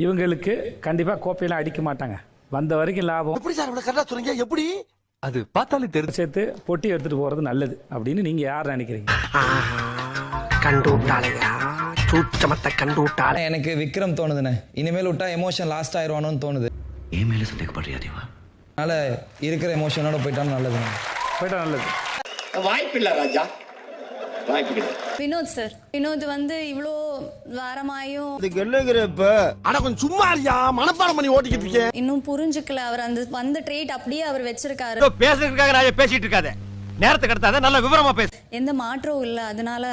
இவங்களுக்கு கண்டிப்பா கோப்பையெல்லாம் அடிக்க மாட்டாங்க. வந்த வரைக்கும் லாபம். எப்படி சார் இவ்வளவு கரெக்டா சொல்றீங்க? எப்படி? அது பார்த்தாலே தெரியும். சேர்த்து பொட்டி எடுத்துட்டு போறது நல்லது அப்படின்னு நீங்க யார் நினைக்கிறீங்க? கண்டு விட்டாளையா, சூச்சமத்தை கண்டு விட்டாளே. எனக்கு விக்ரம் தோணுதுண்ணே. இனிமேல் விட்டா எமோஷன் லாஸ்ட் ஆயிடுவானோன்னு தோணுது. ஏன் மேல சந்தேகப்படுறியா தேவா? அதனால இருக்கிற எமோஷனோட போயிட்டாலும் நல்லதுண்ணே. போயிட்டா நல்லது. வாய்ப்பில்லை ராஜா, வாய்ப்பு. வினோத் சார், வினோத் வந்து இவ்வளோ வாரமாயும் ஆனா கொஞ்சம் சும்மா இருக்கியா, மனப்பாடம் பண்ணி ஓட்டிக்கிட்டு இருக்கேன். இன்னும் புரிஞ்சுக்கல. அவர் அந்த வந்த ட்ரேட் அப்படியே அவர் வச்சிருக்காரு. பேசுறதுக்காக நான் பேசிட்டு இருக்காத, நேரத்தை கடத்தாத, நல்ல விவரமா பேசு. எந்த மாற்றமும் இல்ல. அதனால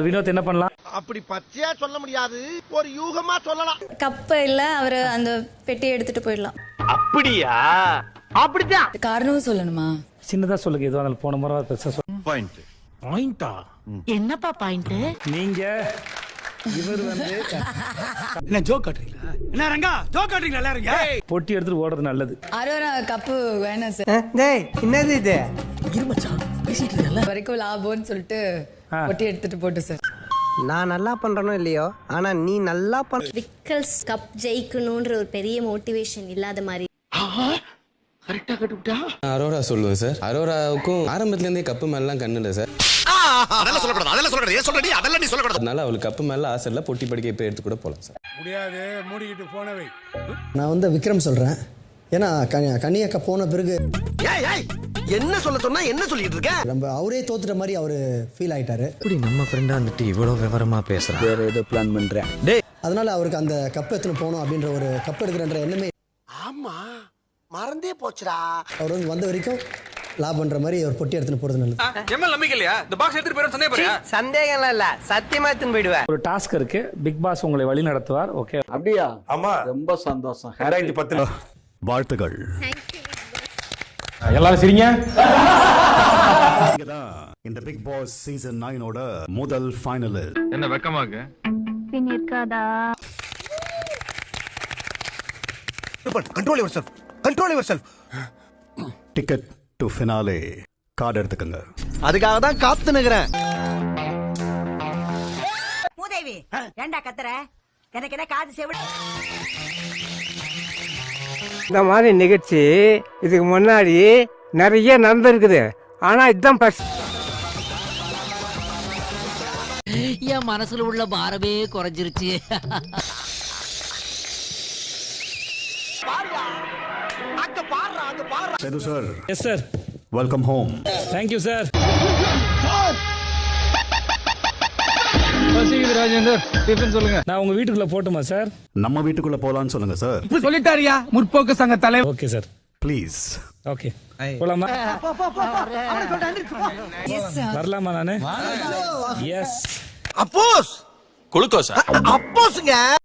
வினோத் என்ன பண்ணலாம்? அப்படி பச்சையா சொல்ல முடியாது, ஒரு யூகமா சொல்லலாம். கப்ப இல்ல, அவர் அந்த பெட்டியை எடுத்துட்டு போயிடலாம். அப்படியா? அப்படிதான். காரணமும் சொல்லணுமா? சின்னதா சொல்லுங்க, எதுவாக இருந்தாலும். போன முறை பெருசா பாயிண்டா? என்னப்பா பாயிண்ட்? நீங்க இவர் வந்து என்ன ஜோக் காட்டுறீங்களா? என்ன ரங்கா ஜோக் காட்டுறீங்களா? எல்லாரும் பொட்டி எடுத்துட்டு ஓடுறது நல்லது. அரோரா கப்பு வேணாம் சார். என்னது இது? வரைக்கும் லாபம்னு சொல்லிட்டு பொட்டி எடுத்துட்டு போட்டு சார். நான் நல்லா பண்றனோ இல்லையோ, ஆனா நீ நல்லா பண்ண. விக்கல்ஸ் கப் ஜெயிக்கணும்ன்ற ஒரு பெரிய மோட்டிவேஷன் இல்லாத மாதிரி. அரோரா சொல்லுவேன் சார். அரோராவுக்கும் ஆரம்பத்துல இருந்தே கப்பு மேலாம் கண்ணு இல்லை சார். அதெல்லாம் சொல்லக்கூடாது. ஏன் சொல்றடி? அதெல்லாம் நீ சொல்லக்கூடாது. அதனால அவளுக்கு கப்பு மேல ஆசை இல்லை. பொட்டி படிக்க இப்போ எடுத்து கூட போகலாம் சார். முடியாது, மூடிக்கிட்டு போனவை. நான் வந்து விக்ரம் சொல்றேன். ஏன்னா கன்னியாக்கா போன பிறகு என்ன சொல்ல சொன்னா என்ன சொல்லிட்டு இருக்க? நம்ம அவரே தோத்துட்ட மாதிரி அவரு ஃபீல் ஆயிட்டாரு. இப்படி நம்ம ஃப்ரெண்டா வந்துட்டு இவ்வளவு விவரமா பேசுறான். வேற ஏதோ பிளான் பண்றேன். அதனால அவருக்கு அந்த கப் எடுத்துன்னு போகணும் அப்படின்ற ஒரு கப் எடுக்கிறன்ற எண்ணமே. ஆமா, மறந்தே போச்சுடா. அவர் வந்து வந்த வரைக்கும் லாபம் பண்ற மாதிரி ஒரு பொட்டி எடுத்துன்னு போறது நல்லது. எம்எல் நம்பிக்கை இல்லையா? இந்த பாக்ஸ் எடுத்துட்டு போயிடும் சந்தேகப்படுறியா? சந்தேகம் இல்ல, சத்தியமா எடுத்துன்னு போயிடுவேன். ஒரு டாஸ்க் இருக்கு. பிக் பாஸ் உங்களை வழி நடத்துவார். ஓகே, அப்படியா? ஆமா, ரொம்ப சந்தோஷம். 2010 வாழ்த்துகள். எல்லாரும் சரிங்க. இந்த பிக் பாஸ் சீசன் 9 ஓட முதல் ஃபைனலிஸ்ட். என்ன வெக்கமாக்கு? Control yourself. Ticket to finale card எடுத்துக்கங்க. அதுக்காக தான் காத்து நிக்கிறேன். மூதேவி ஏண்டா கத்துற? எனக்கு என்ன காது செவிட? இந்த மாதிரி நிகழ்ச்சி இதுக்கு முன்னாடி நிறைய நடந்திருக்குது. ஆனா இதுதான் ஃபர்ஸ்ட். என் மனசுல உள்ள பாரமே குறைஞ்சிருச்சு. Sethu sir. Yes sir. Welcome home. Thank you sir. Rajendar tiffin சொல்லுங்க. நான் உங்க வீட்டுக்குள்ள போட்டுமா சார்? நம்ம வீட்டுக்குள்ள போலான்னு சொல்லுங்க சார். சொல்லிட்டாரியா முற்போக்கு சங்க தலைவர்? Okay sir, please. ஓகே போலாமா? வரலாமா நானு? எஸ். அப்போஸ் குளுக்கோஸா? அப்போஸ்ங்க.